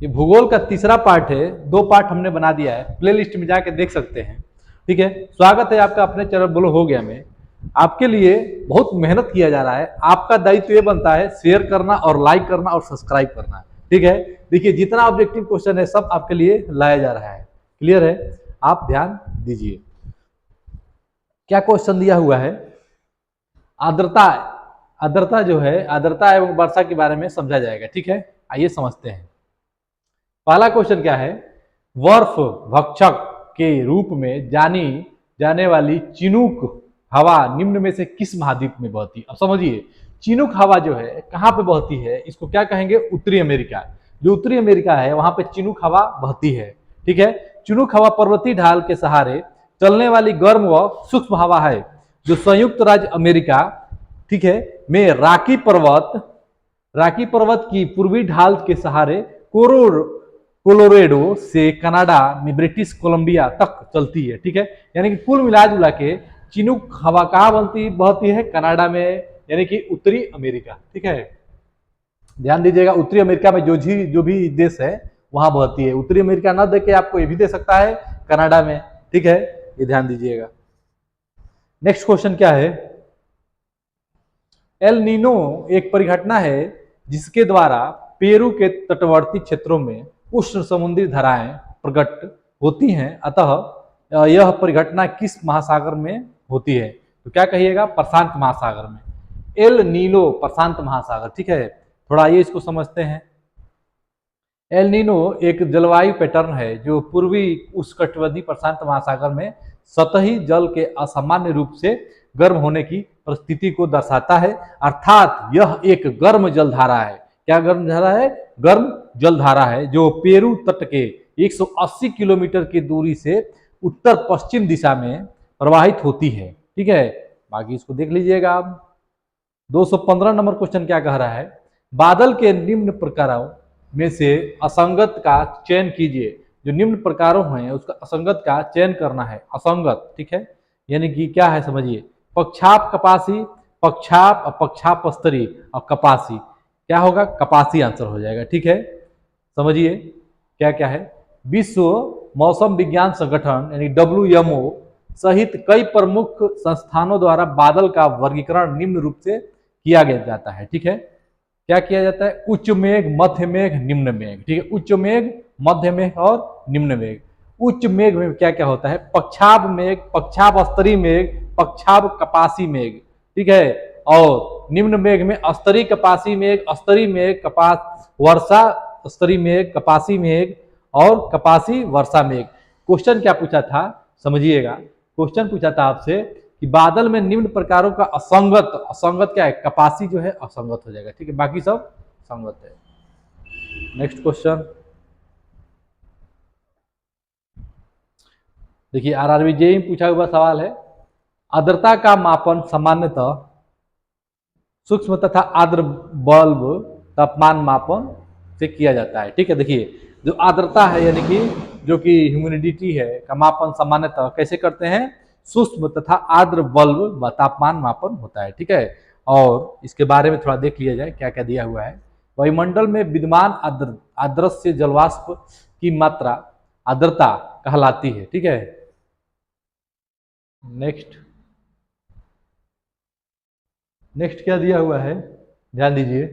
ये भूगोल का तीसरा पार्ट है, 2 पार्ट हमने बना दिया है, प्लेलिस्ट में जाके देख सकते हैं। ठीक है, स्वागत है आपका अपने चैनल बोलो हो गया में। आपके लिए बहुत मेहनत किया जा रहा है, आपका दायित्व ये बनता है शेयर करना और लाइक करना और सब्सक्राइब करना। ठीक है, देखिए जितना ऑब्जेक्टिव क्वेश्चन है सब आपके लिए लाया जा रहा है। क्लियर है, आप ध्यान दीजिए। क्या क्वेश्चन दिया हुआ है? आर्द्रता, आर्द्रता जो है, आर्द्रता एवं वर्षा के बारे में समझा जाएगा। ठीक है, आइए समझते हैं। पहला क्वेश्चन क्या है? बर्फ भक्षक के रूप में जानी जाने वाली चिनूक हवा निम्न में से किस महाद्वीप में बहती है? अब समझिए, चिनूक हवा जो है कहाँ पे बहती है? इसको क्या कहेंगे? उत्तरी अमेरिका। जो उत्तरी अमेरिका है वहां पे चिनूक हवा बहती है। ठीक है, चिनूक हवा पर्वतीय ढाल के सहारे चलने वाली गर्म व सूक्ष्म हवा है जो संयुक्त राज्य अमेरिका, ठीक है, में राकी पर्वत की पूर्वी ढाल के सहारे कोलोरेडो से कनाडा में ब्रिटिश कोलंबिया तक चलती है। ठीक है, यानी कि कुल मिला जुला के चिनूक हवा कहाँ बहती है? कनाडा में, यानी कि उत्तरी अमेरिका। ठीक है, ध्यान दीजिएगा, उत्तरी अमेरिका में जो भी देश है वहां बहती है। उत्तरी अमेरिका ना देके आपको ये भी दे सकता है कनाडा में। ठीक है, ये ध्यान दीजिएगा। नेक्स्ट क्वेश्चन क्या है? एल नीनो एक परिघटना है जिसके द्वारा पेरू के तटवर्ती क्षेत्रों में उष्ण समुद्री धाराएं प्रकट होती हैं, अतः यह परिघटना किस महासागर में होती है? तो क्या कहिएगा? प्रशांत महासागर में। एल नीनो प्रशांत महासागर। ठीक है, थोड़ा आइए इसको समझते हैं। एल नीनो एक जलवायु पैटर्न है जो पूर्वी उष्णकटिबंधीय प्रशांत महासागर में सतही जल के असामान्य रूप से गर्म होने की परिस्थिति को दर्शाता है, अर्थात यह एक गर्म जलधारा है। क्या गर्म धारा है? गर्म जलधारा है जो पेरू तट के 180 किलोमीटर की दूरी से उत्तर पश्चिम दिशा में प्रवाहित होती है। ठीक है, बाकी इसको देख लीजिएगा आप। 215 नंबर क्वेश्चन क्या कह रहा है? बादल के निम्न प्रकारों में से असंगत का चयन कीजिए। जो निम्न प्रकारों हैं उसका असंगत का चयन करना है। असंगत, ठीक है, यानी कि क्या है समझिए, पक्षाप कपासी, पक्षाप और पक्षाप स्तरी और कपासी। क्या होगा? कपासी आंसर हो जाएगा। ठीक है, समझिए क्या क्या है। विश्व मौसम विज्ञान संगठन यानी WMO सहित कई प्रमुख संस्थानों द्वारा बादल का वर्गीकरण निम्न रूप से किया जाता है। ठीक है, क्या किया जाता है? उच्च मेघ, मध्य मेघ, निम्न मेघ। ठीक है, उच्च मेघ, मध्य मेघ और निम्न मेघ। उच्च मेघ में क्या क्या होता है? पक्षाभ मेघ, पक्षाभ स्तरी मेघ, पक्षाभ कपासी मेघ। ठीक है, और निम्न मेघ में स्तरी कपासी मेघ, स्तरी मेघ, कपास वर्षा, स्तरी मेघ, कपासी मेघ और कपासी वर्षा मेघ। क्वेश्चन क्या पूछा था समझिएगा? क्वेश्चन पूछा था आपसे कि बादल में निम्न प्रकारों का असंगत, असंगत क्या है? कपासी जो है असंगत हो जाएगा। ठीक है, बाकी सब संगत है। नेक्स्ट क्वेश्चन देखिए, RRB जेईई पूछा हुआ सवाल है। आर्द्रता का मापन सामान्यतः सूक्ष्म तथा आर्द्र बल्ब तापमान मापन से किया जाता है। ठीक है, देखिए जो आर्द्रता है यानी कि जो कि ह्यूमिडिटी है का मापन सामान्यतः कैसे करते हैं? सूक्ष्म तथा आर्द्र बल्ब तापमान मापन होता है। ठीक है, और इसके बारे में थोड़ा देख लिया जाए क्या क्या दिया हुआ है। वायुमंडल में विद्यमान आर्द्रस्य जलवाष्प की मात्रा आर्द्रता कहलाती है। ठीक है, नेक्स्ट नेक्स्ट क्या दिया हुआ है ध्यान दीजिए।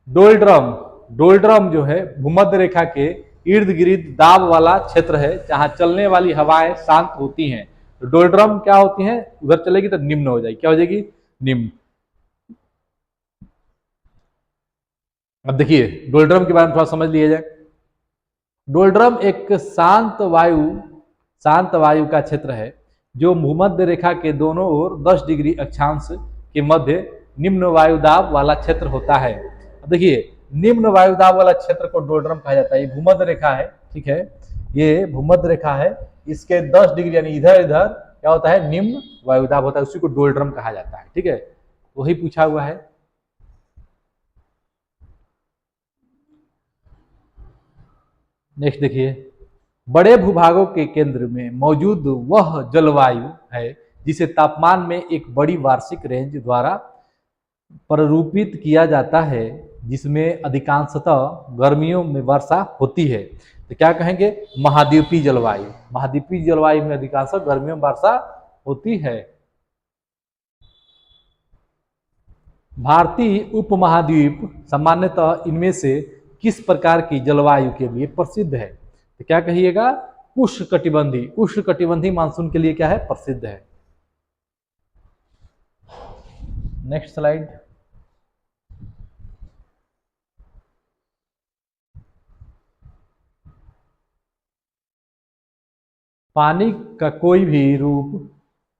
डोलड्रम, डोलड्रम जो है भूमध्य रेखा के इर्द गिर्द दाब वाला क्षेत्र है जहां चलने वाली हवाएं शांत होती हैं। तो डोलड्रम क्या होती हैं? उधर चलेगी तो निम्न हो जाएगी। क्या हो जाएगी? निम्न। अब देखिए डोलड्रम के बारे में थोड़ा समझ लिया जाए। डोलड्रम एक शांत वायु का क्षेत्र है जो भूमध्य रेखा के दोनों ओर 10 डिग्री अक्षांश के मध्य निम्न वायुदाब वाला क्षेत्र होता है। देखिए निम्न वायुदाब वाला क्षेत्र को डोलड्रम कहा जाता है। ये भूमध्य रेखा है। ठीक है, ये भूमध्य रेखा है, इसके 10 डिग्री यानी इधर इधर क्या होता है? निम्न वायुदाब होता है, उसी को डोलड्रम कहा जाता है। ठीक है, वही पूछा हुआ है। नेक्स्ट देखिए, बड़े भूभागों के केंद्र में मौजूद वह जलवायु है जिसे तापमान में एक बड़ी वार्षिक रेंज द्वारा प्ररूपित किया जाता है जिसमें अधिकांशतः गर्मियों में वर्षा होती है? तो क्या कहेंगे? महाद्वीपीय जलवायु। महाद्वीपीय जलवायु में अधिकांशतः गर्मियों में वर्षा होती है। भारतीय उपमहाद्वीप सामान्यतः इनमें से किस प्रकार की जलवायु के लिए प्रसिद्ध है? तो क्या कहिएगा? उष्णकटिबंधीय। उष्णकटिबंधीय मानसून के लिए क्या है? प्रसिद्ध है। Next slide. पानी का कोई भी रूप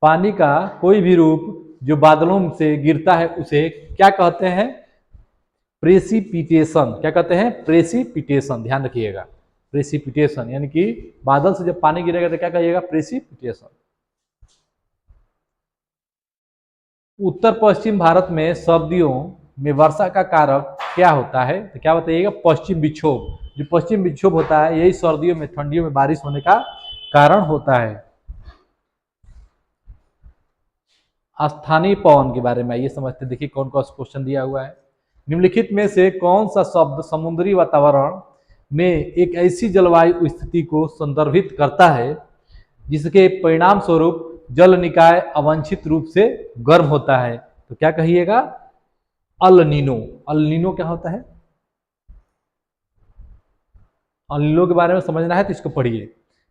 पानी का कोई भी रूप जो बादलों से गिरता है उसे क्या कहते हैं? प्रेसिपिटेशन। क्या कहते हैं? प्रेसिपिटेशन। ध्यान रखिएगा, प्रेसिपिटेशन यानी कि बादल से जब पानी गिरेगा तो क्या कहिएगा? प्रेसिपिटेशन। उत्तर पश्चिम भारत में सर्दियों में वर्षा का कारक क्या होता है? तो क्या बताइएगा? पश्चिम विक्षोभ। जो पश्चिम विक्षोभ होता है यही सर्दियों में ठंडियों में बारिश होने का कारण होता है। स्थानीय पवन के बारे में आइए समझते, देखिए कौन कौन सा क्वेश्चन दिया हुआ है। निम्नलिखित में से कौन सा शब्द समुद्री वातावरण में एक ऐसी जलवायु स्थिति को संदर्भित करता है जिसके परिणाम स्वरूप जल निकाय अवांछित रूप से गर्म होता है? तो क्या कहिएगा? El Nino. अल नीनो क्या होता है? अल नीनो के बारे में समझना है तो इसको पढ़िए।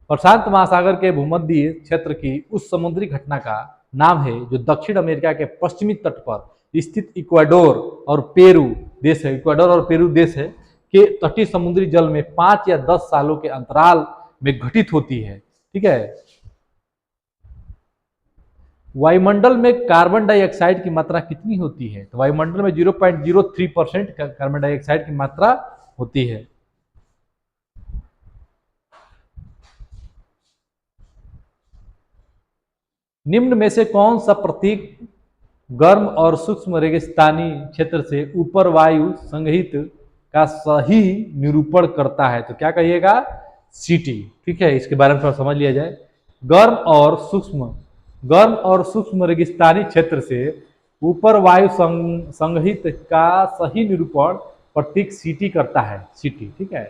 प्रशांत महासागर के भूमध्य क्षेत्र की उस समुद्री घटना का नाम है जो दक्षिण अमेरिका के पश्चिमी तट पर स्थित इक्वाडोर और पेरू देश है, इक्वाडोर और पेरू देश है के तटीय समुद्री जल में 5 या 10 सालों के अंतराल में घटित होती है। ठीक है। वायुमंडल में कार्बन डाइऑक्साइड की मात्रा कितनी होती है? तो वायुमंडल में 0.03% कार्बन डाइऑक्साइड की मात्रा होती है। निम्न में से कौन सा प्रतीक गर्म और सूक्ष्म रेगिस्तानी क्षेत्र से ऊपर वायु संगहित का सही निरूपण करता है? तो क्या कहिएगा? सीटी। ठीक है, इसके बारे में थोड़ा समझ लिया जाए। गर्म और सूक्ष्म रेगिस्तानी क्षेत्र से ऊपर वायु संगहित का सही निरूपण प्रतीक सीटी करता है। सीटी। ठीक है।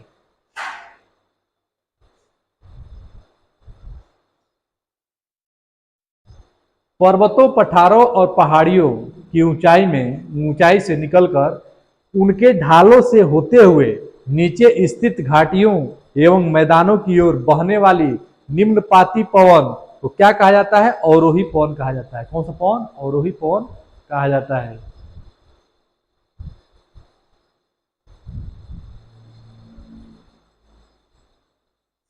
पर्वतों, पठारों और पहाड़ियों की ऊंचाई से निकलकर उनके ढालों से होते हुए नीचे स्थित घाटियों एवं मैदानों की ओर बहने वाली निम्नपाती पवन को क्या कहा जाता है? अवरोही पवन कहा जाता है। कौन सा पवन? अवरोही पवन कहा जाता है।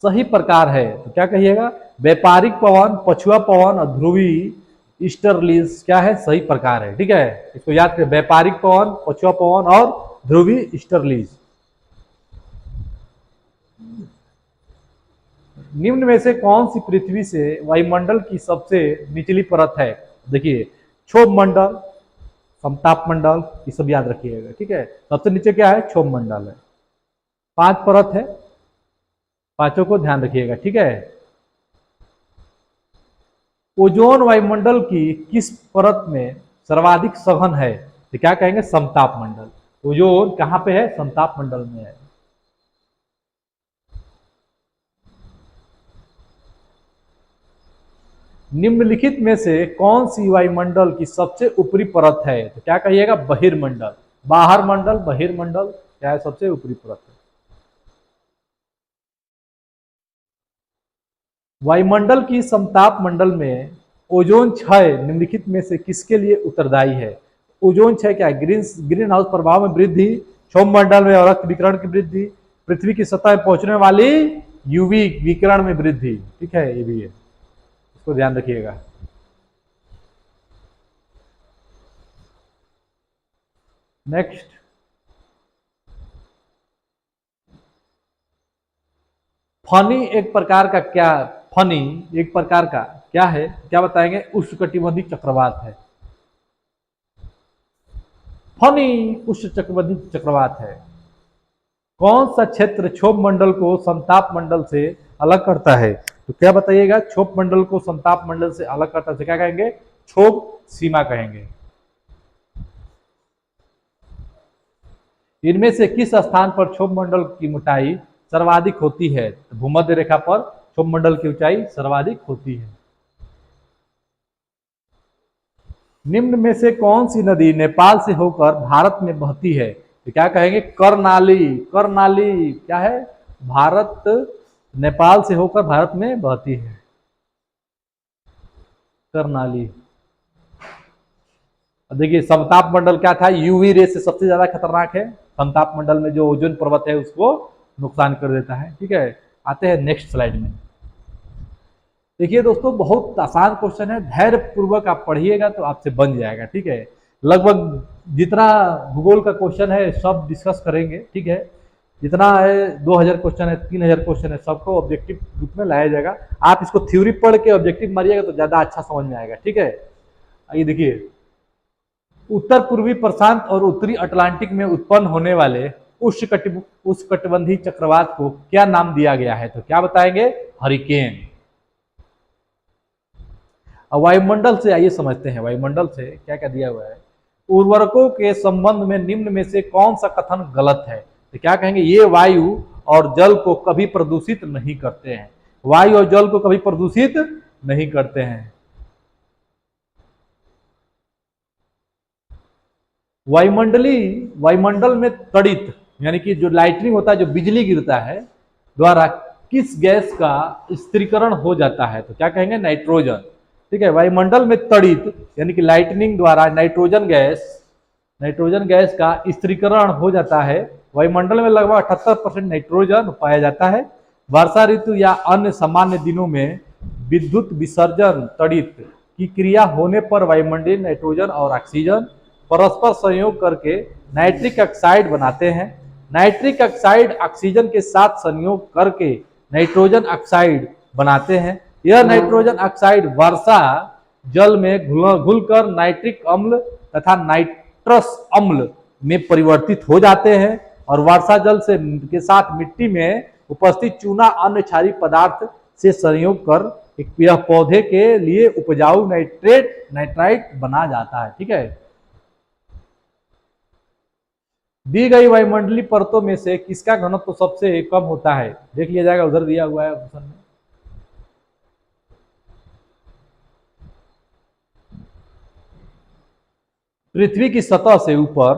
सही प्रकार है तो क्या कहिएगा? व्यापारिक पवन, पछुआ पवन और ध्रुवी ईस्टर्लीज क्या है? सही प्रकार है। ठीक है, इसको याद करें। व्यापारिक पवन, पछुआ पवन और ध्रुवी ईस्टर्लीज। निम्न में से कौन सी पृथ्वी से वायुमंडल की सबसे निचली परत है? देखिए, क्षोभ मंडल, समताप मंडल, ये सब याद रखिएगा। ठीक है, सबसे नीचे क्या है? क्षोभ मंडल है। 5 परत है, पांचों को ध्यान रखिएगा। ठीक है। ओजोन वायुमंडल की किस परत में सर्वाधिक सघन है? तो क्या कहेंगे? समताप मंडल। ओजोन कहां पे है? समताप मंडल में है। निम्नलिखित में से कौन सी वायुमंडल की सबसे ऊपरी परत है? तो क्या कहिएगा? बहिर्मंडल। बाहर मंडल, बहिर्मंडल क्या है? सबसे ऊपरी परत है। वायुमंडल की समताप मंडल में ओजोन क्षय निम्नलिखित में से किसके लिए उत्तरदायी है? ओजोन क्षय क्या है? ग्रीन हाउस प्रभाव में वृद्धि, क्षोभ मंडल में रक्त विकिरण की वृद्धि, पृथ्वी की सतह में पहुंचने वाली यूवी विकिरण में वृद्धि। ठीक है, ये भी है, इसको ध्यान रखिएगा। नेक्स्ट, फनी एक प्रकार का क्या फनी एक प्रकार का क्या है? क्या बताएंगे? उष्णकटिबंधीय चक्रवात है। फनी उष्णकटिबंधीय चक्रवात है। कौन सा क्षेत्र क्षोभ मंडल को समताप मंडल से अलग करता है? तो क्या बताइएगा? क्षोभ मंडल को समताप मंडल से अलग करता है, क्या कहेंगे? क्षोभ सीमा कहेंगे। इनमें से किस स्थान पर क्षोभ मंडल की मोटाई सर्वाधिक होती है? तो भूमध्य रेखा पर क्षोभ मंडल की ऊंचाई सर्वाधिक होती है। निम्न में से कौन सी नदी नेपाल से होकर भारत में बहती है? तो क्या कहेंगे? कर्नाली। कर्नाली क्या है? भारत, नेपाल से होकर भारत में बहती है कर्नाली। देखिए समताप मंडल क्या था? यूवी रे से सबसे ज्यादा खतरनाक है। समताप मंडल में जो ओजोन परत है उसको नुकसान कर देता है। ठीक है, आते हैं नेक्स्ट स्लाइड में। देखिए दोस्तों, बहुत आसान क्वेश्चन है, धैर्य पूर्वक आप पढ़िएगा तो आपसे बन जाएगा। ठीक है, लगभग जितना भूगोल का क्वेश्चन है सब डिस्कस करेंगे। ठीक है, जितना है 2000 क्वेश्चन है, 3000 क्वेश्चन है, सबको ऑब्जेक्टिव रूप में लाया जाएगा। आप इसको थ्योरी पढ़ के ऑब्जेक्टिव मारिएगा तो ज्यादा अच्छा समझ में आएगा। ठीक है, आइए देखिए, उत्तर पूर्वी प्रशांत और उत्तरी अटलांटिक में उत्पन्न होने वाले उष्णकटिबंधीय चक्रवात को क्या नाम दिया गया है? तो क्या बताएंगे? हरिकेन। वायुमंडल से आइए समझते हैं, वायुमंडल से क्या क्या दिया हुआ है। उर्वरकों के संबंध में निम्न में से कौन सा कथन गलत है? तो क्या कहेंगे? ये वायु और जल को कभी प्रदूषित नहीं करते हैं। वायु और जल को कभी प्रदूषित नहीं करते हैं। वायुमंडल में तड़ित यानी कि जो लाइटनिंग होता है, जो बिजली गिरता है, द्वारा किस गैस का स्थिरीकरण हो जाता है? तो क्या कहेंगे? नाइट्रोजन। ठीक है, वायुमंडल में तड़ित यानी कि लाइटनिंग द्वारा नाइट्रोजन गैस का स्थिरीकरण हो जाता है। वायुमंडल में लगभग 78% नाइट्रोजन पाया जाता है। वर्षा ऋतु या अन्य सामान्य दिनों में विद्युत विसर्जन तड़ित की क्रिया होने पर वायुमंडलीय नाइट्रोजन और ऑक्सीजन परस्पर संयोग करके नाइट्रिक ऑक्साइड बनाते हैं। नाइट्रिक ऑक्साइड ऑक्सीजन के साथ संयोग करके नाइट्रोजन ऑक्साइड बनाते हैं। यह नाइट्रोजन ऑक्साइड वर्षा जल में घुलकर नाइट्रिक अम्ल तथा नाइट्रस अम्ल में परिवर्तित हो जाते हैं और वर्षा जल से के साथ मिट्टी में उपस्थित चूना अन्य क्षारीय पदार्थ से संयोग कर यह पौधे के लिए उपजाऊ नाइट्राइट बना जाता है। ठीक है, दी गई वायुमंडलीय परतों में से किसका घनत्व तो सबसे कम होता है? देख लिया जाएगा, उधर दिया हुआ है ऑप्शन में। पृथ्वी की सतह से ऊपर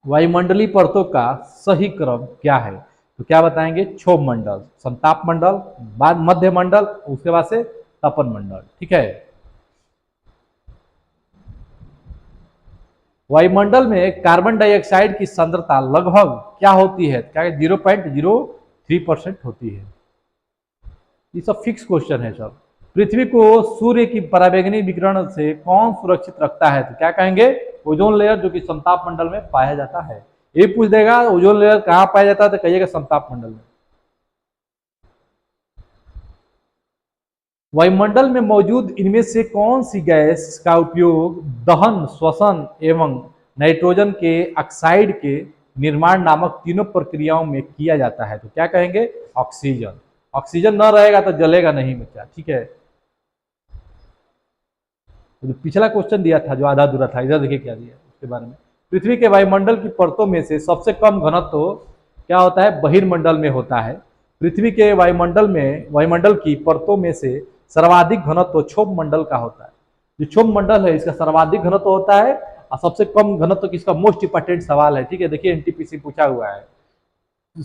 वायुमंडलीय परतों का सही क्रम क्या है? तो क्या बताएंगे? क्षोभ मंडल, संताप मंडल, बाद मध्य मंडल, उसके बाद से तपन मंडल। ठीक है, वायुमंडल में कार्बन डाइऑक्साइड की सांद्रता लगभग क्या होती है? क्या 0.03% होती है। ये सब फिक्स क्वेश्चन है सब। पृथ्वी को सूर्य की पराबैंगनी विकिरण से कौन सुरक्षित रखता है? तो क्या कहेंगे? ओजोन लेयर, जो कि समताप मंडल में पाया जाता है। ये पूछ देगा ओजोन लेयर कहाँ पाया जाता है, तो कहिएगा समताप मंडल में। वायुमंडल में मौजूद इनमें से कौन सी गैस का उपयोग दहन, श्वसन एवं नाइट्रोजन के ऑक्साइड के निर्माण नामक तीनों प्रक्रियाओं में किया जाता है? तो क्या कहेंगे? ऑक्सीजन। ऑक्सीजन न रहेगा तो जलेगा नहीं बच्चा। ठीक है, जो पिछला क्वेश्चन दिया था जो आधा अधूरा था, इधर देखिए क्या दिया उसके बारे में। पृथ्वी के वायुमंडल की परतों में से सबसे कम घनत्व क्या होता है? बहिर्मंडल में होता है। पृथ्वी के वायुमंडल की परतों में से सर्वाधिक घनत्व क्षोभ मंडल का होता है। जो क्षोभ मंडल है इसका सर्वाधिक घनत्व होता है और सबसे कम घनत्व किसका? मोस्ट इंपॉर्टेंट सवाल है। ठीक है, देखिए एनटीपीसी पूछा हुआ है,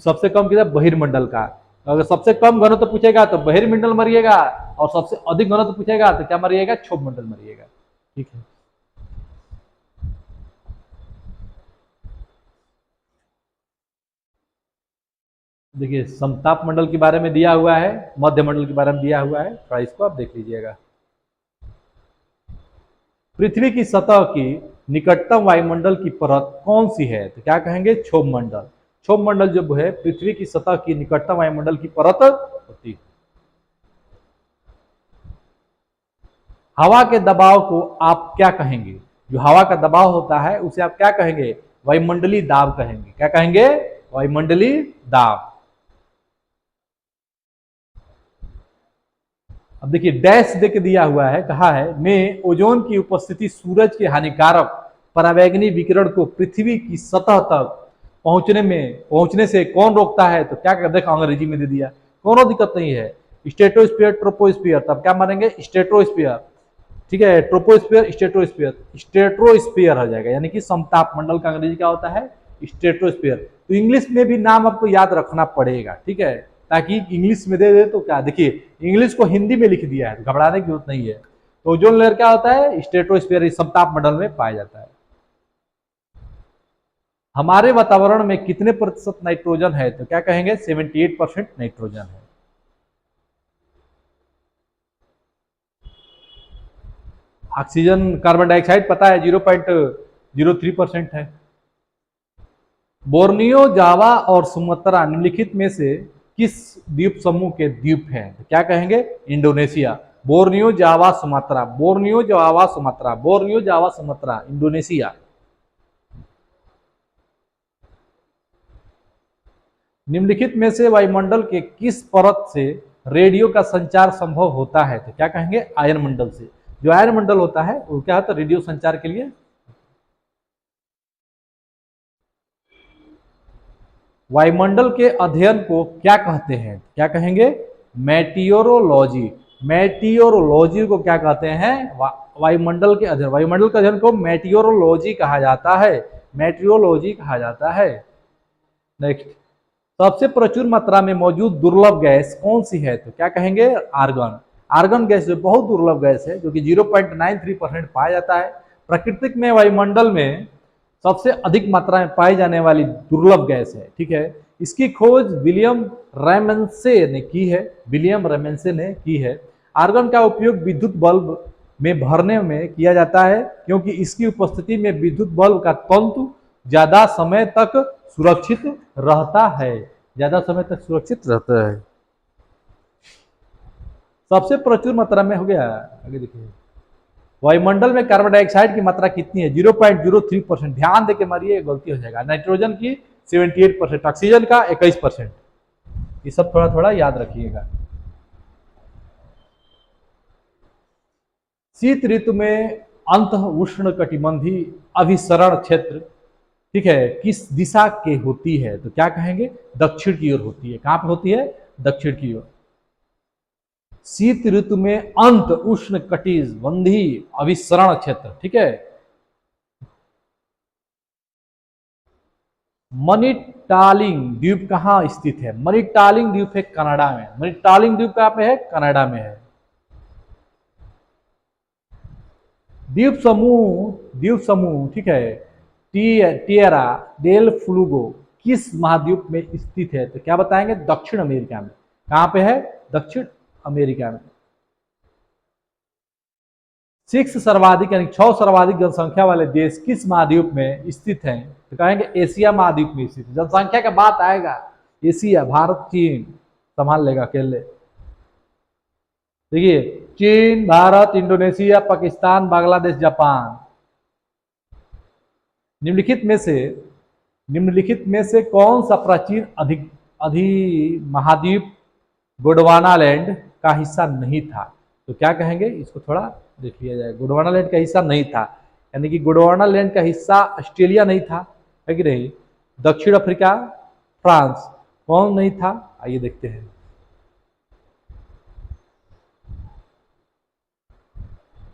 सबसे कम किधर? बहिर्मंडल का। अगर सबसे कम घनत्व पूछेगा तो बहिर्मंडल मरिएगा, और सबसे अधिक घनत्व पूछेगा तो क्या मरिएगा? क्षोभ मंडल मरिएगा। ठीक है, देखिए समताप मंडल के बारे में दिया हुआ है, मध्य मंडल के बारे में दिया हुआ है, थोड़ा इसको आप देख लीजिएगा। पृथ्वी की सतह की निकटतम वायुमंडल की परत कौन सी है? तो क्या कहेंगे? क्षोभ मंडल। क्षोभ मंडल जो है पृथ्वी की सतह की निकटतम वायुमंडल की परत होती है। हवा के दबाव को आप क्या कहेंगे? जो हवा का दबाव होता है उसे आप क्या कहेंगे? वायुमंडलीय दाब कहेंगे। क्या कहेंगे? वायुमंडलीय दाब। अब देखिए डैश देके दिया हुआ है, कहा है में ओजोन की उपस्थिति सूरज के हानिकारक पराबैंगनी विकिरण को पृथ्वी की सतह तक पहुंचने से कौन रोकता है, तो क्या देखो अंग्रेजी में दे दिया, कोनो दिक्कत नहीं है। स्ट्रेटोस्फीयर, ट्रोपोस्फीयर, तब क्या मानेंगे स्ट्रेटोस्फीयर, ठीक है, ट्रोपोस्फीयर स्ट्रेटोस्फीयर, स्ट्रेटोस्फीयर हो जाएगा, यानी कि समताप मंडल का अंग्रेजी क्या होता है स्ट्रेटोस्फीयर। तो इंग्लिश में भी नाम आपको याद रखना पड़ेगा, ठीक है, ताकि इंग्लिश में दे दे तो क्या, देखिए इंग्लिश को हिंदी में लिख दिया है, घबराने की जरूरत नहीं है। तो ओजोन लेयर क्या होता है स्ट्रेटोस्फीयर, समताप मंडल में पाया जाता है। हमारे वातावरण में कितने प्रतिशत नाइट्रोजन है, तो क्या कहेंगे 78% नाइट्रोजन है। ऑक्सीजन, कार्बन डाइऑक्साइड पता है 0.03% है। बोर्नियो, जावा और सुमात्रा निम्नलिखित में से किस द्वीप समूह के द्वीप हैं, तो क्या कहेंगे इंडोनेशिया। बोर्नियो, जावा, सुमात्रा, बोर्नियो, जावा, सुमात्रा, बोर्नियो, जावा, सुमात्रा, इंडोनेशिया। निम्नलिखित में से वायुमंडल के किस परत से रेडियो का संचार संभव होता है, तो क्या कहेंगे आयन मंडल से। जो आयन मंडल होता है वो क्या होता है रेडियो संचार के लिए। वायुमंडल के अध्ययन को क्या कहते हैं, क्या कहेंगे मेटियोरोलॉजी। मेटियोरोलॉजी को क्या कहते हैं वायुमंडल के अध्ययन, वायुमंडल के अध्ययन को मेटियोरोलॉजी कहा जाता है, मेटियोरोलॉजी कहा जाता है। नेक्स्ट, सबसे प्रचुर मात्रा में मौजूद दुर्लभ गैस कौन सी है, तो क्या कहेंगे आर्गन। आर्गन गैस जो बहुत दुर्लभ गैस है, जो कि 0.93% पाया जाता है। प्राकृतिक में वायुमंडल में सबसे अधिक मात्रा में पाई जाने वाली दुर्लभ गैस है, ठीक है। इसकी खोज विलियम रेमनसे ने की है, विलियम रेमनसे ने की है। आर्गन का उपयोग विद्युत बल्ब में भरने में किया जाता है, क्योंकि इसकी उपस्थिति में विद्युत बल्ब का तंतु ज्यादा समय तक सुरक्षित रहता है, ज्यादा समय तक सुरक्षित रहता है। सबसे प्रचुर मात्रा में हो गया, आगे देखिए वायुमंडल में कार्बन डाइऑक्साइड की मात्रा कितनी है 0.03%, ध्यान देके मारिए गलती हो जाएगा। नाइट्रोजन की 78%, ऑक्सीजन का 21%, ये सब थोड़ा थोड़ा याद रखिएगा। शीत ऋतु में अंत उष्ण कटिबंधीय अभिसरण क्षेत्र, ठीक है, किस दिशा के होती है, तो क्या कहेंगे दक्षिण की ओर होती है। कहां पर होती है दक्षिण की ओर। शीत ऋतु में अंत उष्ण कटिबंधीय अभिसरण क्षेत्र, ठीक है। मनिटालिंग द्वीप कहां स्थित है, मनिटालिंग द्वीप है कनाडा में, मनिटालिंग द्वीप कहां पे है कनाडा में है। द्वीप समूह, ठीक है, टिएरा डेल फ्लूगो किस महाद्वीप में स्थित है, तो क्या बताएंगे दक्षिण अमेरिका में। कहां पे है दक्षिण अमेरिका में। 6 सर्वाधिक यानी 6 सर्वाधिक जनसंख्या वाले देश किस महाद्वीप में स्थित हैं, तो कहेंगे एशिया महाद्वीप में स्थित। जनसंख्या का बात आएगा एशिया, भारत चीन संभाल लेगा अकेले। देखिए चीन, भारत, इंडोनेशिया, पाकिस्तान, बांग्लादेश, जापान। निम्नलिखित में से कौन सा प्राचीन अधि महाद्वीप गोंडवाना लैंड का हिस्सा नहीं था, तो क्या कहेंगे इसको थोड़ा देख लिया जाए। गोंडवाना लैंड का हिस्सा नहीं था, यानी कि गोंडवाना लैंड का हिस्सा ऑस्ट्रेलिया नहीं था, है कि नहीं। दक्षिण अफ्रीका, फ्रांस, कौन नहीं था, आइए देखते हैं।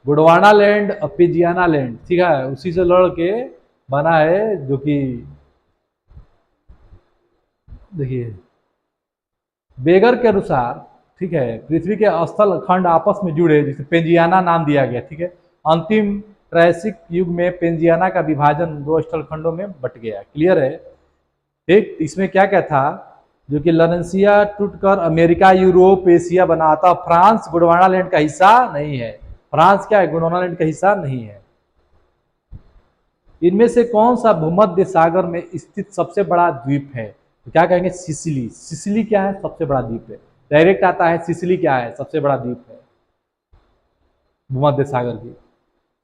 गोंडवाना लैंड, अपिजियाना लैंड, ठीक है, उसी से लड़ के बना है, जो कि देखिए बेगर के अनुसार, ठीक है, पृथ्वी के स्थल खंड आपस में जुड़े, जिसे पेंजियाना नाम दिया गया, ठीक है। अंतिम ट्रैसिक युग में पेंजियाना का विभाजन 2 स्थल खंडों में बट गया, क्लियर है। ठीक, इसमें क्या क्या था, जो कि लरेंसिया टूटकर अमेरिका, यूरोप, एशिया बना था। फ्रांस गोंडवाना लैंड का हिस्सा नहीं है, फ्रांस क्या है गोंडवाना लैंड का हिस्सा नहीं है। इनमें से कौन सा भूमध्य सागर में स्थित सबसे बड़ा द्वीप है, तो क्या कहेंगे सिसिली। सिसिली क्या है सबसे बड़ा द्वीप है, डायरेक्ट आता है सिसिली क्या है सबसे बड़ा द्वीप है भूमध्य सागर की।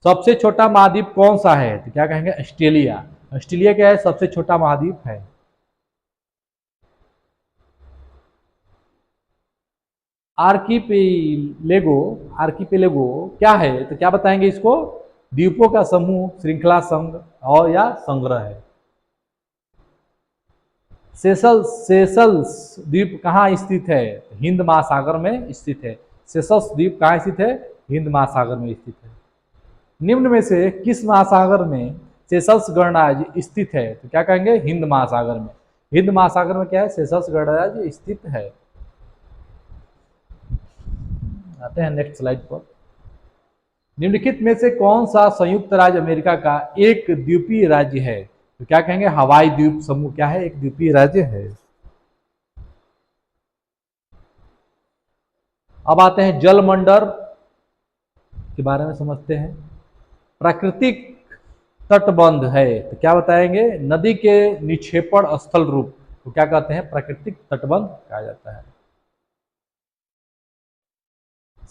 सबसे छोटा महाद्वीप कौन सा है, तो क्या कहेंगे ऑस्ट्रेलिया। ऑस्ट्रेलिया क्या है सबसे छोटा महाद्वीप है। आर्कीपेलेगो, आर्कीपेलेगो क्या है, तो क्या बताएंगे इसको द्वीपों का समूह, श्रृंखला, संघ और या संग्रह है। सेशल्स द्वीप कहाँ स्थित है? हिंद महासागर में स्थित है। सेशल्स द्वीप कहाँ स्थित है? हिंद महासागर में स्थित है। निम्न में से किस महासागर में सेशल्स गणराज्य स्थित है? तो क्या कहेंगे? हिंद महासागर में। हिंद महासागर में क्या है? सेशल्स गणराज्य स्थित है। आते हैं नेक्स्ट स्लाइड पर। निम्नलिखित में से कौन सा संयुक्त राज्य अमेरिका का एक द्वीपीय राज्य है? तो क्या कहेंगे? हवाई द्वीप समूह क्या है? एक द्वीपीय राज्य है। अब आते हैं जलमंडल के बारे में समझते हैं। प्राकृतिक तटबंध है तो क्या बताएंगे? नदी के निक्षेपण स्थल रूप तो क्या कहते हैं? प्राकृतिक तटबंध कहा जाता है।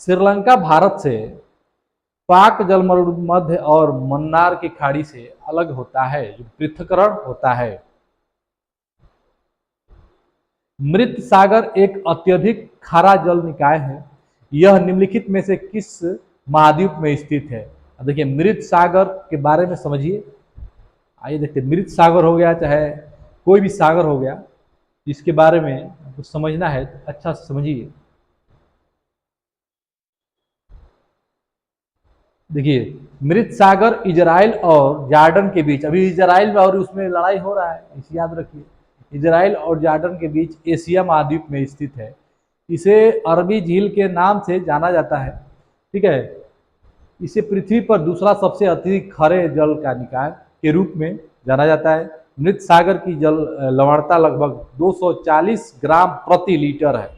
श्रीलंका भारत से पाक जलमध्य और मन्नार की खाड़ी से अलग होता है, जो पृथक्करण होता है। मृत सागर एक अत्यधिक खारा जल निकाय है। यह निम्नलिखित में से किस महाद्वीप में स्थित है? देखिए मृत सागर के बारे में समझिए। आइए देखते हैं। मृत सागर हो गया चाहे कोई भी सागर हो गया, इसके बारे में आपको समझना है तो अच्छा से समझिए। देखिए मृत सागर इजराइल और जॉर्डन के बीच, अभी इजराइल और उसमें लड़ाई हो रहा है, इसे याद रखिए। इजराइल और जॉर्डन के बीच एशिया महाद्वीप में स्थित है। इसे अरबी झील के नाम से जाना जाता है। ठीक है। इसे पृथ्वी पर दूसरा सबसे अत्यधिक खरे जल का निकाय के रूप में जाना जाता है। मृत सागर की जल लवणता लगभग 240 ग्राम प्रति लीटर है।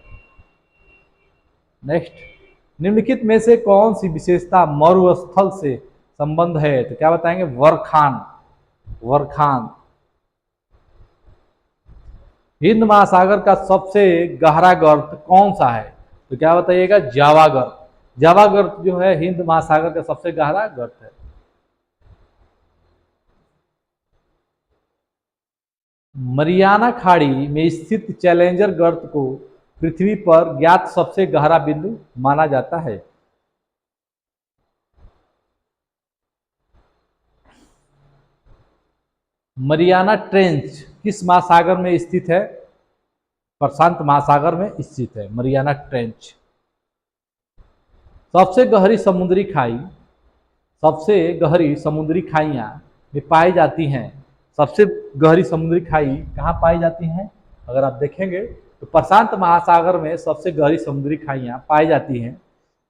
नेक्स्ट, निम्नलिखित में से कौन सी विशेषता मरुस्थल से संबंध है? तो क्या बताएंगे? वरखान। वरखान। हिंद महासागर का सबसे गहरा गर्त कौन सा है? तो क्या बताइएगा? जावा गर्त। जावा गर्त जो है हिंद महासागर का सबसे गहरा गर्त है। मरियाना खाड़ी में स्थित चैलेंजर गर्त को पृथ्वी पर ज्ञात सबसे गहरा बिंदु माना जाता है। मरियाना ट्रेंच किस महासागर में स्थित है? प्रशांत महासागर में स्थित है मरियाना ट्रेंच। सबसे गहरी समुद्री खाई, सबसे गहरी समुद्री खाइयां में पाई जाती हैं। सबसे गहरी समुद्री खाई कहाँ पाई जाती हैं? अगर आप देखेंगे तो प्रशांत महासागर में सबसे गहरी समुद्री खाइयां पाई जाती हैं।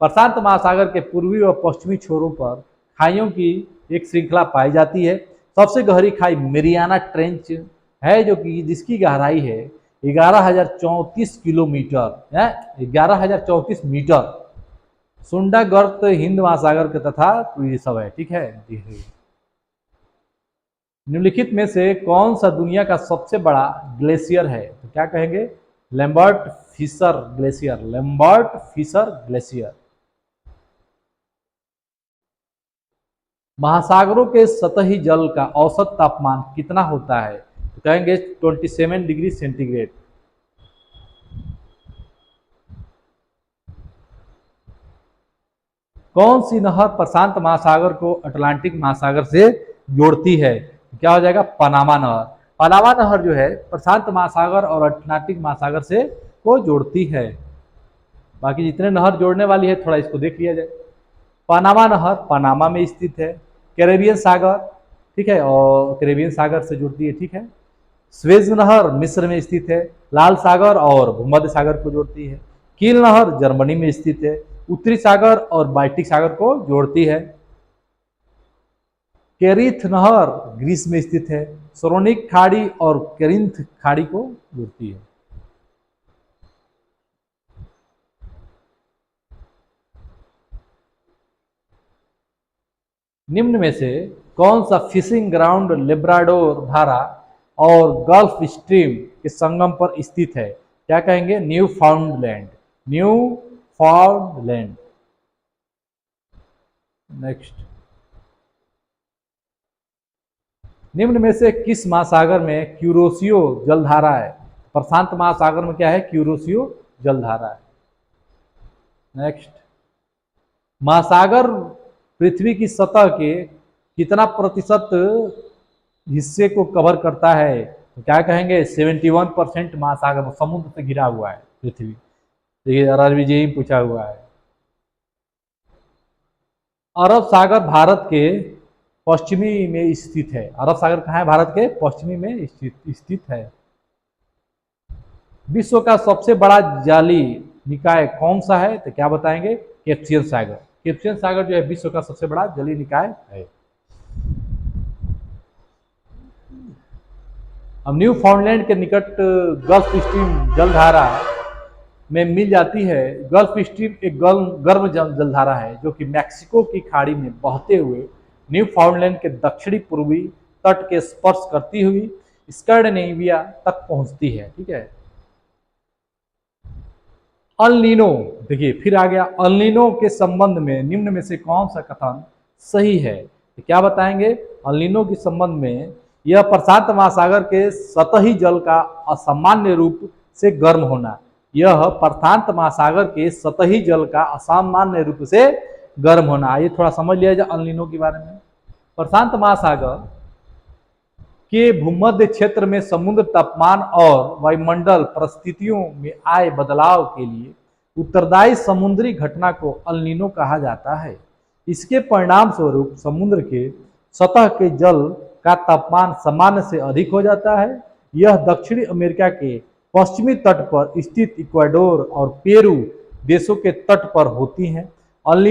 प्रशांत महासागर के पूर्वी और पश्चिमी छोरों पर खाइयों की एक श्रृंखला पाई जाती है। सबसे गहरी खाई मेरियाना ट्रेंच है, जो कि जिसकी गहराई है 11,034 किलोमीटर है, 11,034 मीटर। सुंडा गर्त हिंद महासागर के तथा ये सब है। ठीक है। निम्नलिखित में से कौन सा दुनिया का सबसे बड़ा ग्लेशियर है? तो क्या कहेंगे? Lambert Fisher glacier. Lambert Fisher glacier. महासागरों के सतही जल का औसत तापमान कितना होता है? तो कहेंगे 27 डिग्री सेंटीग्रेड। कौन सी नहर प्रशांत महासागर को अटलांटिक महासागर से जोड़ती है? क्या हो जाएगा? पनामा नहर। पनामा नहर जो है प्रशांत महासागर और अटलांटिक महासागर से को जोड़ती है। बाकी जितने नहर जोड़ने वाली है थोड़ा इसको देख लिया जाए। पनामा नहर पनामा में स्थित है। कैरेबियन सागर, ठीक है, और कैरेबियन सागर से जुड़ती है। ठीक है। स्वेज नहर मिस्र में स्थित है। लाल सागर और भूमध्य सागर को जोड़ती है। कील नहर जर्मनी में स्थित है। उत्तरी सागर और बाल्टिक सागर को जोड़ती है। केरिथ नहर ग्रीस में स्थित है। सोरोनिक खाड़ी और केरिंथ खाड़ी को जोड़ती है। निम्न में से कौन सा फिशिंग ग्राउंड लेब्राडोर धारा और गल्फ स्ट्रीम के संगम पर स्थित है? क्या कहेंगे? न्यू फाउंडलैंड। न्यू फाउंडलैंड। नेक्स्ट, निम्न में से किस महासागर में क्यूरोसियो जलधारा है? प्रशांत महासागर में क्या है? क्यूरोसियो जलधारा है। नेक्स्ट, महासागर पृथ्वी की सतह के कितना प्रतिशत हिस्से को कवर करता है? तो क्या कहेंगे 71% महासागर समुद्र से घिरा हुआ है पृथ्वी। देखिए RRBJ पूछा हुआ है। अरब सागर भारत के पश्चिमी में स्थित है। अरब सागर कहाँ है? भारत के पश्चिमी में स्थित है। विश्व का सबसे बड़ा जलीय निकाय कौन सा है? तो क्या बताएंगे? कैस्पियन सागर। कैस्पियन सागर जो है विश्व का सबसे बड़ा जलीय निकाय है। अब न्यू फाउंडलैंड के निकट गल्फ स्ट्रीम जलधारा में मिल जाती है। गल्फ स्ट्रीम एक गर्म जलधारा है जो कि मैक्सिको की खाड़ी में बहते हुए न्यू फाउंडलैंड के दक्षिणी पूर्वी तट के स्पर्श करती हुई स्कैंडिनेविया तक पहुंचती है। ठीक है। अल नीनो, देखिए फिर आ गया। अल नीनो के संबंध में निम्न में से कौन सा कथन सही है? तो क्या बताएंगे? अल नीनो के संबंध में यह प्रशांत महासागर के सतही जल का असामान्य रूप से गर्म होना। यह प्रशांत महासागर के सतही जल का असामान्य रूप से गर्म होना। आइए थोड़ा समझ लिया जाए अल नीनो के बारे में। प्रशांत महासागर के भूमध्य क्षेत्र में समुद्र तापमान और वायुमंडल परिस्थितियों में आए बदलाव के लिए उत्तरदायी समुद्री घटना को अल नीनो कहा जाता है। इसके परिणाम स्वरूप समुद्र के सतह के जल का तापमान सामान्य से अधिक हो जाता है। यह दक्षिणी अमेरिका के पश्चिमी तट पर स्थित इक्वाडोर और पेरू देशों के तट पर होती हैं। अल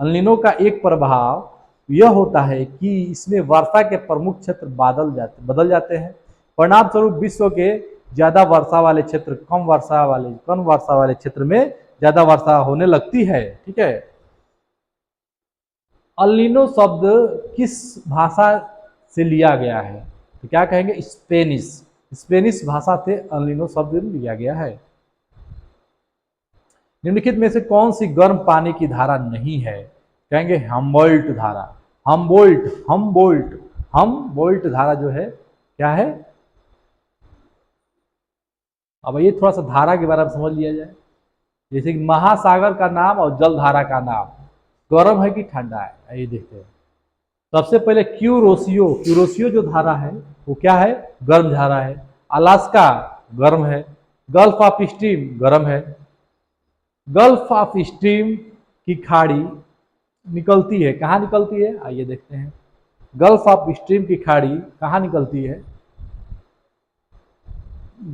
नीनो का एक प्रभाव यह होता है कि इसमें वर्षा के प्रमुख क्षेत्र बदल जाते हैं। परिणाम स्वरूप विश्व के ज्यादा वर्षा वाले क्षेत्र कम वर्षा वाले क्षेत्र में ज्यादा वर्षा होने लगती है। ठीक है। अल नीनो शब्द किस भाषा से लिया गया है? तो क्या कहेंगे? स्पेनिश भाषा से अल नीनो शब्द लिया गया है। निम्नलिखित में से कौन सी गर्म पानी की धारा नहीं है? कहेंगे हम्बोल्ट धारा। हम्बोल्ट धारा जो है क्या है? अब ये थोड़ा सा धारा के बारे में समझ लिया जाए। जैसे कि महासागर का नाम और जलधारा का नाम गर्म है कि ठंडा है? आइए देखते हैं। सबसे पहले क्यूरोसियो जो धारा है वो क्या है? गर्म धारा है। अलास्का गर्म है। गल्फ ऑफ स्ट्रीम गर्म है। गल्फ ऑफ स्ट्रीम की खाड़ी निकलती है, कहाँ निकलती है? आइए देखते हैं। गल्फ ऑफ स्ट्रीम की खाड़ी कहाँ निकलती है?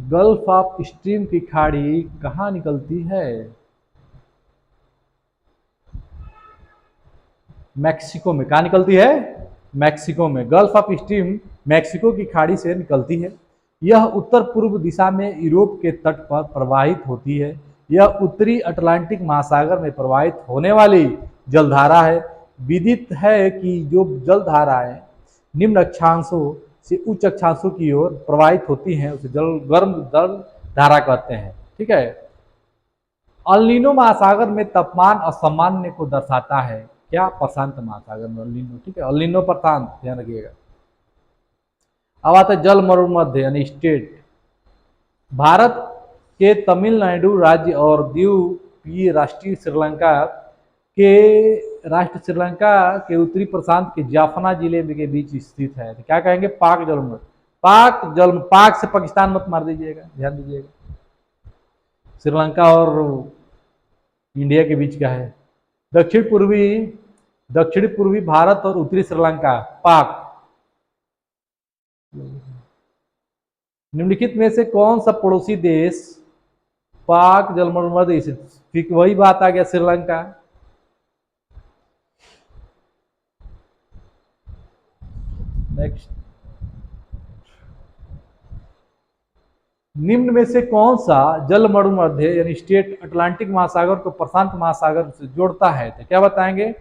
गल्फ ऑफ स्ट्रीम की खाड़ी कहाँ निकलती है? मैक्सिको में। कहाँ निकलती है? मैक्सिको में। गल्फ ऑफ स्ट्रीम मैक्सिको की खाड़ी से निकलती है। यह उत्तर पूर्व दिशा में यूरोप के तट पर प्रवाहित होती है। यह उत्तरी अटलांटिक महासागर में प्रवाहित होने वाली जलधारा है। विदित है कि जो जलधाराएं निम्न अक्षांशों से उच्च अक्षांशों की ओर प्रवाहित होती हैं उसे गर्म जल धारा कहते हैं। ठीक है। अल नीनो महासागर में तापमान असामान्य को दर्शाता है। क्या? प्रशांत महासागर में अल नीनो। ठीक है। अल नीनो प्रशांत, ध्यान रखिएगा। अब आता है जल मरुमध्य यानी स्टेट। भारत के तमिलनाडु राज्य और द्वीपीय राष्ट्र श्रीलंका के उत्तरी प्रशांत के जाफना जिले के बीच स्थित है। तो क्या कहेंगे? पाक जलमर्द। पाक से पाकिस्तान मत मार दीजिएगा, ध्यान दीजिएगा। श्रीलंका और इंडिया के बीच का है। दक्षिण पूर्वी भारत और उत्तरी श्रीलंका पाक। निम्नलिखित में से कौन सा पड़ोसी देश पाक जलमर्द स्थित? ठीक वही बात आ गया, श्रीलंका। नेक्स्ट, निम्न में से कौन सा जल मरुमध्य यानी स्टेट अटलांटिक महासागर को प्रशांत महासागर से जोड़ता है? तो क्या बताएंगे?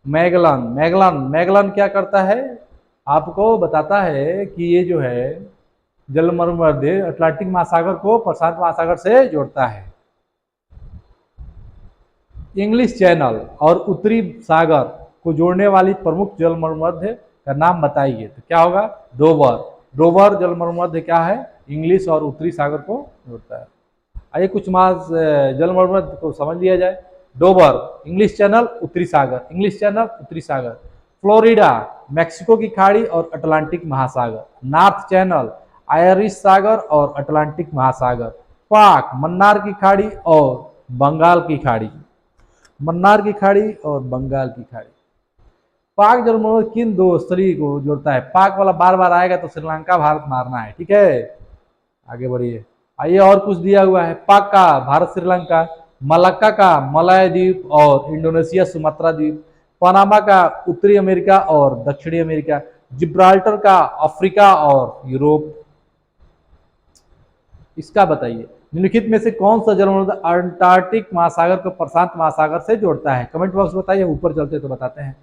मैगलन क्या करता है? आपको बताता है कि ये जो है जल मरुमध्य अटलांटिक महासागर को प्रशांत महासागर से जोड़ता है। इंग्लिश चैनल और उत्तरी सागर को जोड़ने वाली प्रमुख जल मरुमध्य का नाम बताइए। तो क्या होगा? डोवर जल मरुमध्य क्या है? इंग्लिश और उत्तरी सागर को जोड़ता है। आइए कुछ जल मरुमध्य को समझ लिया जाए। डोवर, इंग्लिश चैनल, उत्तरी सागर। इंग्लिश चैनल, उत्तरी सागर। फ्लोरिडा, मैक्सिको की खाड़ी और अटलांटिक महासागर। नॉर्थ चैनल, आयरिश सागर और अटलांटिक महासागर। पाक, मन्नार की खाड़ी और बंगाल की खाड़ी। मन्नार की खाड़ी और बंगाल की खाड़ी। पाक जलमंडल किन दो स्थली को जोड़ता है? पाक वाला बार बार आएगा तो श्रीलंका भारत मारना है, ठीक है। आगे बढ़िए। आइए और कुछ दिया हुआ है। पाक का भारत श्रीलंका, मलक्का का मलय द्वीप और इंडोनेशिया सुमात्रा द्वीप, पनामा का उत्तरी अमेरिका और दक्षिणी अमेरिका, जिब्राल्टर का अफ्रीका और यूरोप। इसका बताइए निम्नलिखित में से कौन सा जलमंडल अंटार्कटिक महासागर को प्रशांत महासागर से जोड़ता है? कमेंट बॉक्स बताइए, ऊपर चलते तो बताते हैं।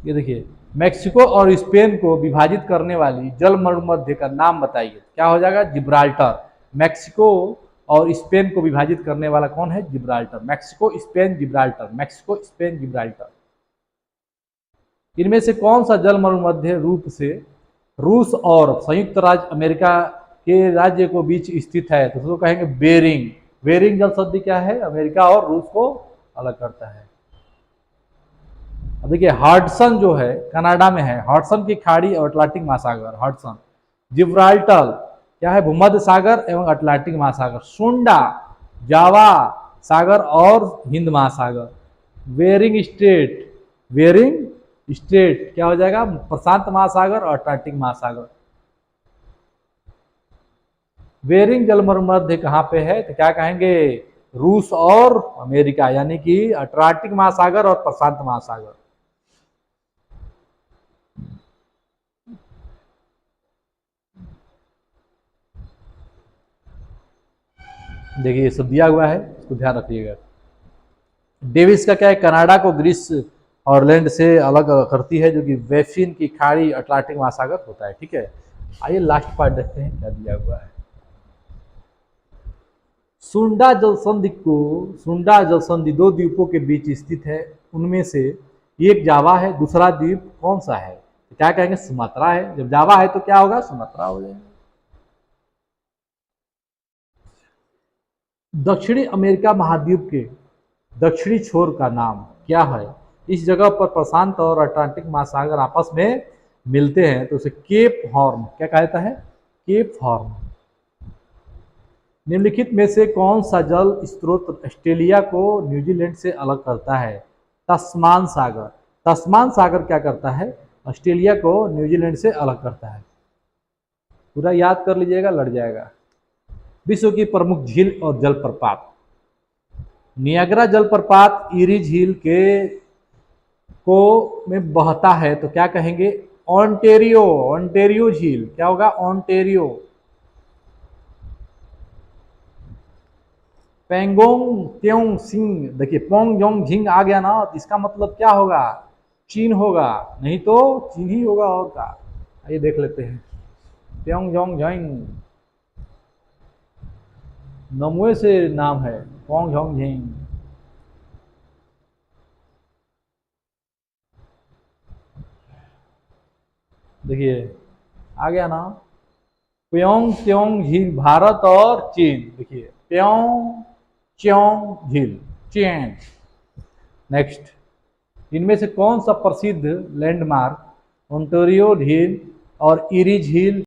ये देखिए, मैक्सिको और स्पेन को विभाजित करने वाली जल मरुमध्य का नाम बताइए। क्या हो जाएगा? जिब्राल्टर। मैक्सिको और स्पेन को विभाजित करने वाला कौन है? Gibraltar. Mexico, Spain, Gibraltar. Mexico, Spain, Gibraltar. इनमें से कौन सा जल मरुमध्य रूप से रूस और संयुक्त राज्य अमेरिका के राज्य को बीच स्थित है? तो उसको कहेंगे बेरिंग। बेरिंग जल संधि क्या है? अमेरिका और रूस को अलग करता है। अब देखिए, हडसन जो है कनाडा में है, हडसन की खाड़ी और अटलांटिक महासागर। हडसन। जिब्राल्टर क्या है? भूमध्य सागर एवं अटलांटिक महासागर। सुंडा जावा सागर और हिंद महासागर। बेरिंग स्ट्रेट, बेरिंग स्ट्रेट क्या हो जाएगा? प्रशांत महासागर और अटलांटिक महासागर। बेरिंग जलमर्मध्य कहाँ पे है? तो क्या कहेंगे? रूस और अमेरिका, यानी कि अटलांटिक महासागर और प्रशांत महासागर। देखिए ये सब दिया हुआ है, इसको ध्यान रखिएगा। डेविस का क्या है? कनाडा को ग्रीस और लैंड से अलग करती है, जो कि वेफिन की खाड़ी अटलांटिक महासागर होता है, ठीक है। आइए लास्ट पार्ट देखते हैं क्या दिया हुआ है। सुंडा जल संधि को, सुंडा जल संधि दो द्वीपों के बीच स्थित है। उनमें से एक जावा है, दूसरा द्वीप कौन सा है? तो क्या कहेंगे? सुमात्रा है। जब जावा है तो क्या होगा? सुमात्रा हो जाएगा। दक्षिणी अमेरिका महाद्वीप के दक्षिणी छोर का नाम क्या है? इस जगह पर प्रशांत और अटलांटिक महासागर आपस में मिलते हैं, तो उसे केप हॉर्न क्या कहता है? Cape Horn. निम्नलिखित में से कौन सा जल स्रोत ऑस्ट्रेलिया को न्यूजीलैंड से अलग करता है? तस्मान सागर। तस्मान सागर क्या करता है? ऑस्ट्रेलिया को न्यूजीलैंड से अलग करता है। पूरा याद कर लीजिएगा, लड़ जाएगा। विश्व की प्रमुख झील और जलप्रपात। नियाग्रा जलप्रपात इरी झील के को में बहता है, तो क्या कहेंगे? ओंटेरियो। ओंटेरियो झील क्या होगा? ओंटेरियो। पेंगोंग त्योंग सिंह, देखिए पोंग जोंग झिंग आ गया ना, तो इसका मतलब क्या होगा? चीन होगा, नहीं तो चीन ही होगा और क्या। आइए देख लेते हैं। त्योंग जोंग झिंग नमवे से नाम है, पोंग जोंग झिंग। देखिए आ गया ना, प्योंग त्योंग झील भारत और चीन। देखिए प्योंग च्योंग झील, चीन। नेक्स्ट, इनमें से कौन सा प्रसिद्ध लैंडमार्क ओंटारियो झील और इरी झील